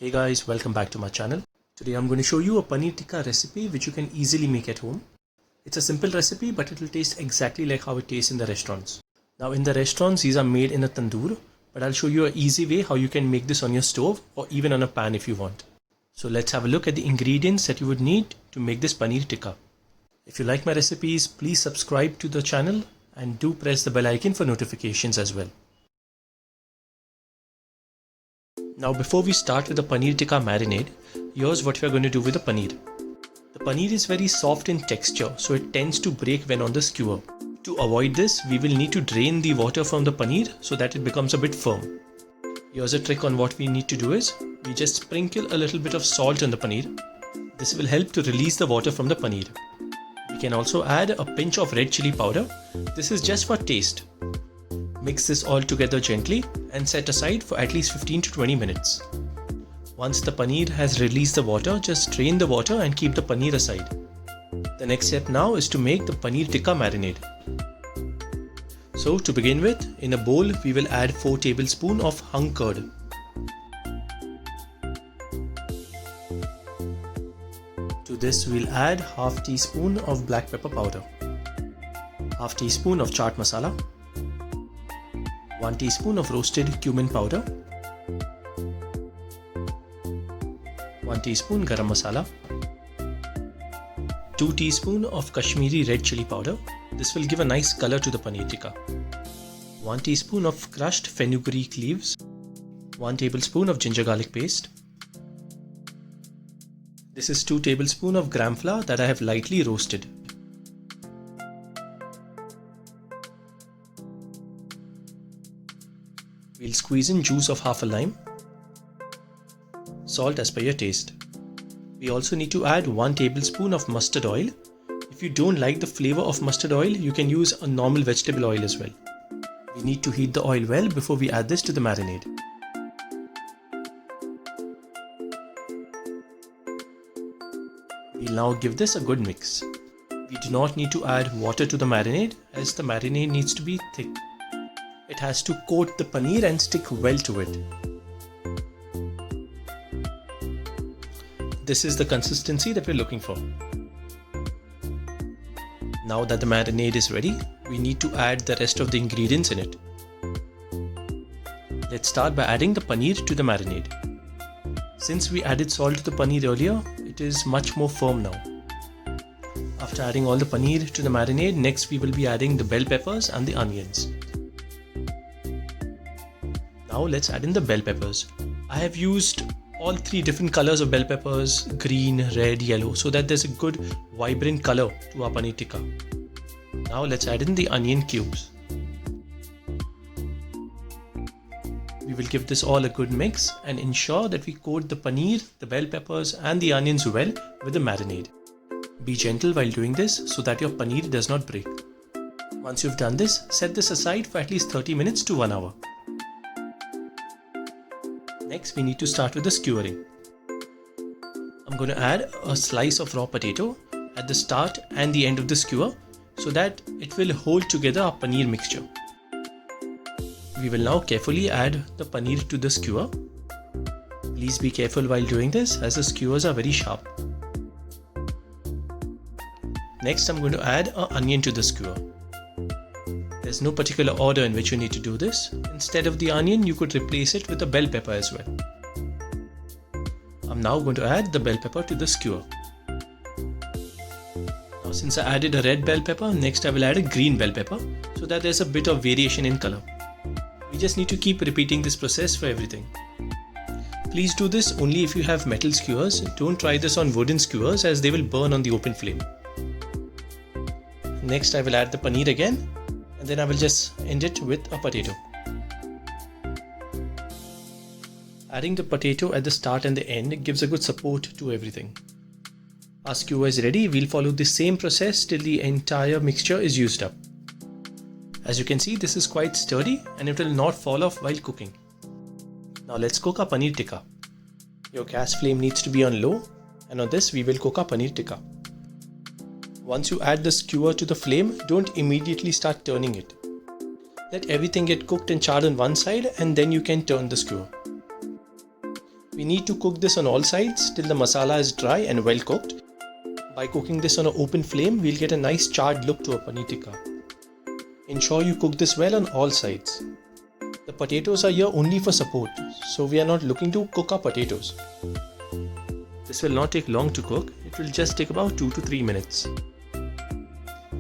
Hey guys, welcome back to my channel. Today I'm going to show you a paneer tikka recipe which you can easily make at home. It's a simple recipe but it will taste exactly like how it tastes in the restaurants. Now in the restaurants these are made in a tandoor, but I'll show you an easy way how you can make this on your stove or even on a pan if you want. So let's have a look at the ingredients that you would need to make this paneer tikka. If you like my recipes, please subscribe to the channel and do press the bell icon for notifications as well. Now before we start with the paneer tikka marinade, here's what we are going to do with the paneer. The paneer is very soft in texture, so it tends to break when on the skewer. To avoid this, we will need to drain the water from the paneer so that it becomes a bit firm. Here's a trick on what we need to do is, we just sprinkle a little bit of salt on the paneer. This will help to release the water from the paneer. We can also add a pinch of red chili powder. This is just for taste. Mix this all together gently and set aside for at least 15 to 20 minutes. Once the paneer has released the water, just drain the water and keep the paneer aside. The next step now is to make the paneer tikka marinade. So to begin with, in a bowl we will add 4 tablespoons of hung curd. To this we'll add half teaspoon of black pepper powder, half teaspoon of chaat masala, 1 teaspoon of roasted cumin powder, 1 teaspoon garam masala, 2 teaspoon of Kashmiri red chili powder. This will give a nice color to the paneer tikka. 1 teaspoon of crushed fenugreek leaves, 1 tablespoon of ginger garlic paste. This is 2 tablespoons of gram flour that I have lightly roasted. We'll squeeze in juice of half a lime. Salt as per your taste. We also need to add 1 tablespoon of mustard oil. If you don't like the flavor of mustard oil, you can use a normal vegetable oil as well. We need to heat the oil well before we add this to the marinade. We'll now give this a good mix. We do not need to add water to the marinade as the marinade needs to be thick. It has to coat the paneer and stick well to it. This is the consistency that we're looking for. Now that the marinade is ready, we need to add the rest of the ingredients in it. Let's start by adding the paneer to the marinade. Since we added salt to the paneer earlier, it is much more firm now. After adding all the paneer to the marinade, next we will be adding the bell peppers and the onions. Now let's add in the bell peppers. I have used all 3 different colors of bell peppers, green, red, yellow, so that there's a good vibrant color to our paneer tikka. Now let's add in the onion cubes. We will give this all a good mix and ensure that we coat the paneer, the bell peppers and the onions well with the marinade. Be gentle while doing this so that your paneer does not break. Once you've done this, set this aside for at least 30 minutes to 1 hour. Next, we need to start with the skewering. I'm going to add a slice of raw potato at the start and the end of the skewer so that it will hold together our paneer mixture. We will now carefully add the paneer to the skewer. Please be careful while doing this as the skewers are very sharp. Next, I'm going to add an onion to the skewer. There's no particular order in which you need to do this. Instead of the onion, you could replace it with a bell pepper as well. I'm now going to add the bell pepper to the skewer. Now since I added a red bell pepper, next I will add a green bell pepper so that there's a bit of variation in color. We just need to keep repeating this process for everything. Please do this only if you have metal skewers. Don't try this on wooden skewers as they will burn on the open flame. Next I will add the paneer again. And then I will just end it with a potato. Adding the potato at the start and the end gives a good support to everything. Our skewer is ready. We'll follow the same process till the entire mixture is used up. As you can see, this is quite sturdy and it will not fall off while cooking. Now let's cook our paneer tikka. Your gas flame needs to be on low, and on this we will cook our paneer tikka. Once you add the skewer to the flame, don't immediately start turning it. Let everything get cooked and charred on one side and then you can turn the skewer. We need to cook this on all sides till the masala is dry and well cooked. By cooking this on an open flame, we'll get a nice charred look to a paneer tikka. Ensure you cook this well on all sides. The potatoes are here only for support, so we are not looking to cook our potatoes. This will not take long to cook, it will just take about 2 to 3 minutes.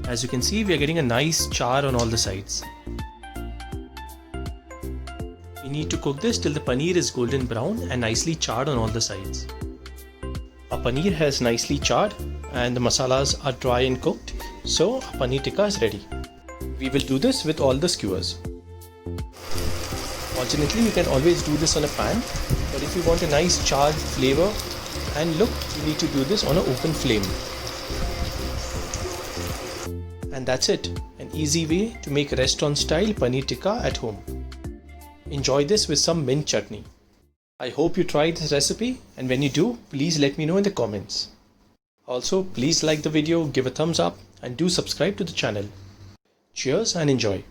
As you can see, we are getting a nice char on all the sides. We need to cook this till the paneer is golden brown and nicely charred on all the sides. Our paneer has nicely charred and the masalas are dry and cooked, so our paneer tikka is ready. We will do this with all the skewers. Alternately, you can always do this on a pan, but if you want a nice charred flavor and look, you need to do this on an open flame. And that's it, an easy way to make restaurant style paneer tikka at home. Enjoy this with some mint chutney. I hope you try this recipe, and when you do, please let me know in the comments. Also, please like the video, give a thumbs up and do subscribe to the channel. Cheers and enjoy.